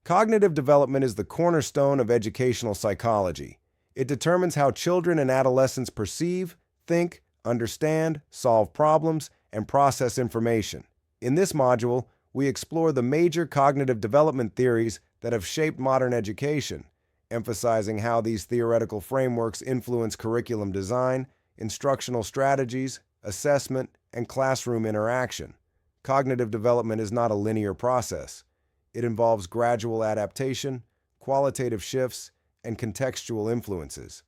Cognitive development is the cornerstone of educational psychology. It determines how children and adolescents perceive, think, understand, solve problems, and process information. In this module, we explore the major cognitive development theories that have shaped modern education, emphasizing how these theoretical frameworks influence curriculum design, instructional strategies, assessment, and classroom interaction. Cognitive development is not a linear process. It involves gradual adaptation, qualitative shifts, and contextual influences.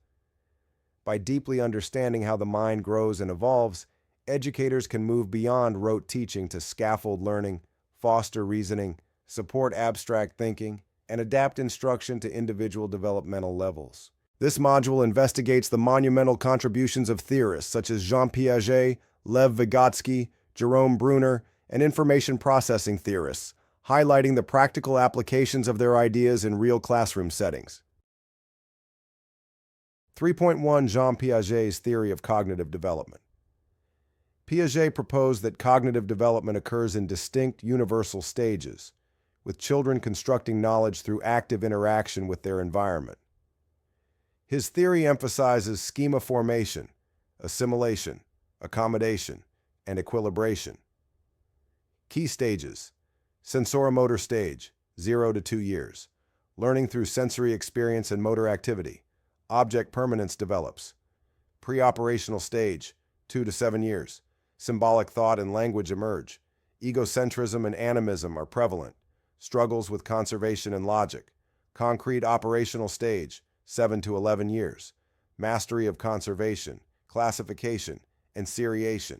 By deeply understanding how the mind grows and evolves, educators can move beyond rote teaching to scaffold learning, foster reasoning, support abstract thinking, and adapt instruction to individual developmental levels. This module investigates the monumental contributions of theorists such as Jean Piaget, Lev Vygotsky, Jerome Bruner, and information processing theorists, highlighting the practical applications of their ideas in real classroom settings. 3.1 Jean Piaget's theory of cognitive development. Piaget proposed that cognitive development occurs in distinct, universal stages, with children constructing knowledge through active interaction with their environment. His theory emphasizes schema formation, assimilation, accommodation, and equilibration. Key stages: sensoromotor stage, 0 to 2 years, learning through sensory experience and motor activity. Object permanence develops. Pre-operational stage, 2 to 7 years, symbolic thought and language emerge. Egocentrism and animism are prevalent. Struggles with conservation and logic. Concrete operational stage, 7 to 11 years, mastery of conservation, classification, and seriation.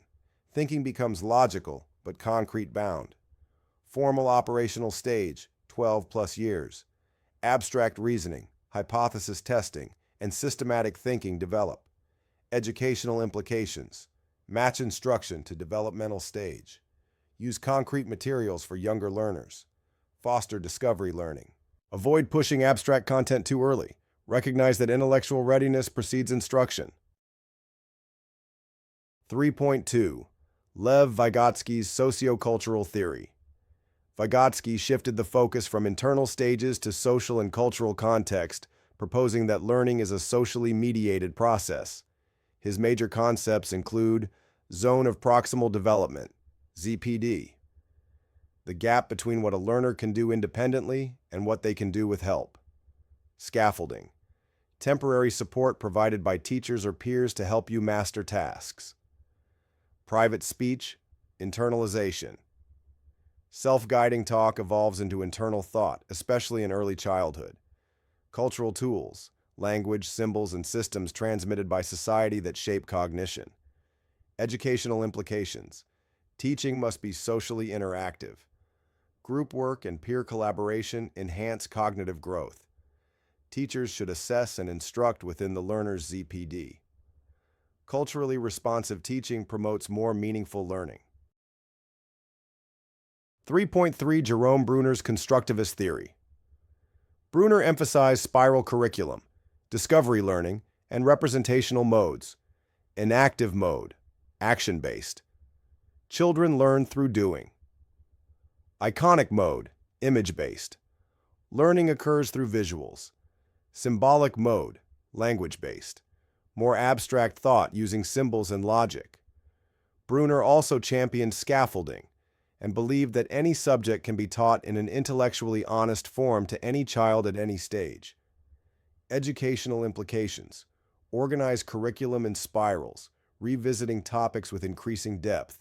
Thinking becomes logical, but concrete bound. Formal operational stage, 12 plus years. Abstract reasoning, hypothesis testing, and systematic thinking develop. Educational implications. Match instruction to developmental stage. Use concrete materials for younger learners. Foster discovery learning. Avoid pushing abstract content too early. Recognize that intellectual readiness precedes instruction. 3.2 Lev Vygotsky's sociocultural theory. Vygotsky shifted the focus from internal stages to social and cultural context, proposing that learning is a socially mediated process. His major concepts include zone of proximal development, ZPD, the gap between what a learner can do independently and what they can do with help. Scaffolding, temporary support provided by teachers or peers to help you master tasks. Private speech, internalization. Self-guiding talk evolves into internal thought, especially in early childhood. Cultural tools, language, symbols, and systems transmitted by society that shape cognition. Educational implications. Teaching must be socially interactive. Group work and peer collaboration enhance cognitive growth. Teachers should assess and instruct within the learner's ZPD. Culturally responsive teaching promotes more meaningful learning. 3.3 Jerome Bruner's constructivist theory. Bruner emphasized spiral curriculum, discovery learning, and representational modes. Enactive mode, action-based. Children learn through doing. Iconic mode, image-based. Learning occurs through visuals. Symbolic mode, language-based. More abstract thought using symbols and logic. Bruner also championed scaffolding and believed that any subject can be taught in an intellectually honest form to any child at any stage. Educational implications. Organize curriculum in spirals, revisiting topics with increasing depth.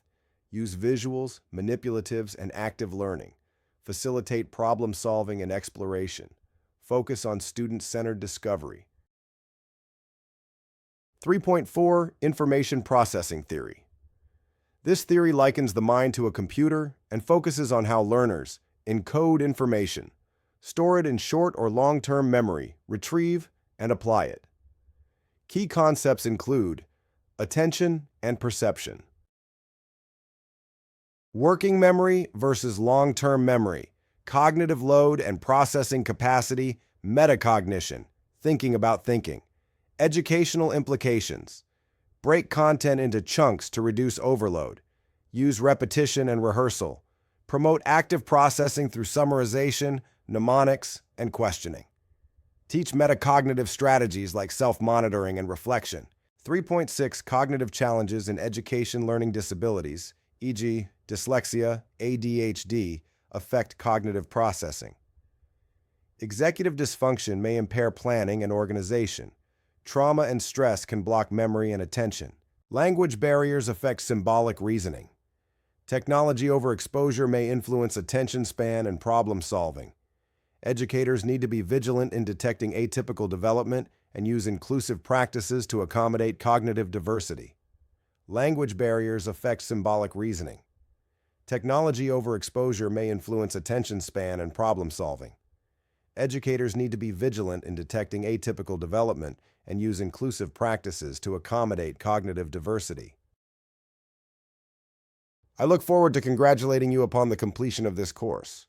Use visuals, manipulatives, and active learning. Facilitate problem solving and exploration. Focus on student-centered discovery. 3.4 Information processing theory. This theory likens the mind to a computer and focuses on how learners encode information, store it in short or long-term memory, retrieve, and apply it. Key concepts include attention and perception. Working memory versus long-term memory, cognitive load and processing capacity, metacognition, thinking about thinking. Educational implications. Break content into chunks to reduce overload. Use repetition and rehearsal. Promote active processing through summarization, mnemonics, and questioning. Teach metacognitive strategies like self-monitoring and reflection. 3.6 Cognitive challenges in education learning disabilities, e.g., dyslexia, ADHD, affect cognitive processing. Executive dysfunction may impair planning and organization. Trauma and stress can block memory and attention. Language barriers affect symbolic reasoning. Technology overexposure may influence attention span and problem solving. Educators need to be vigilant in detecting atypical development and use inclusive practices to accommodate cognitive diversity. Language barriers affect symbolic reasoning. Technology overexposure may influence attention span and problem solving. Educators need to be vigilant in detecting atypical development and use inclusive practices to accommodate cognitive diversity. I look forward to congratulating you upon the completion of this course.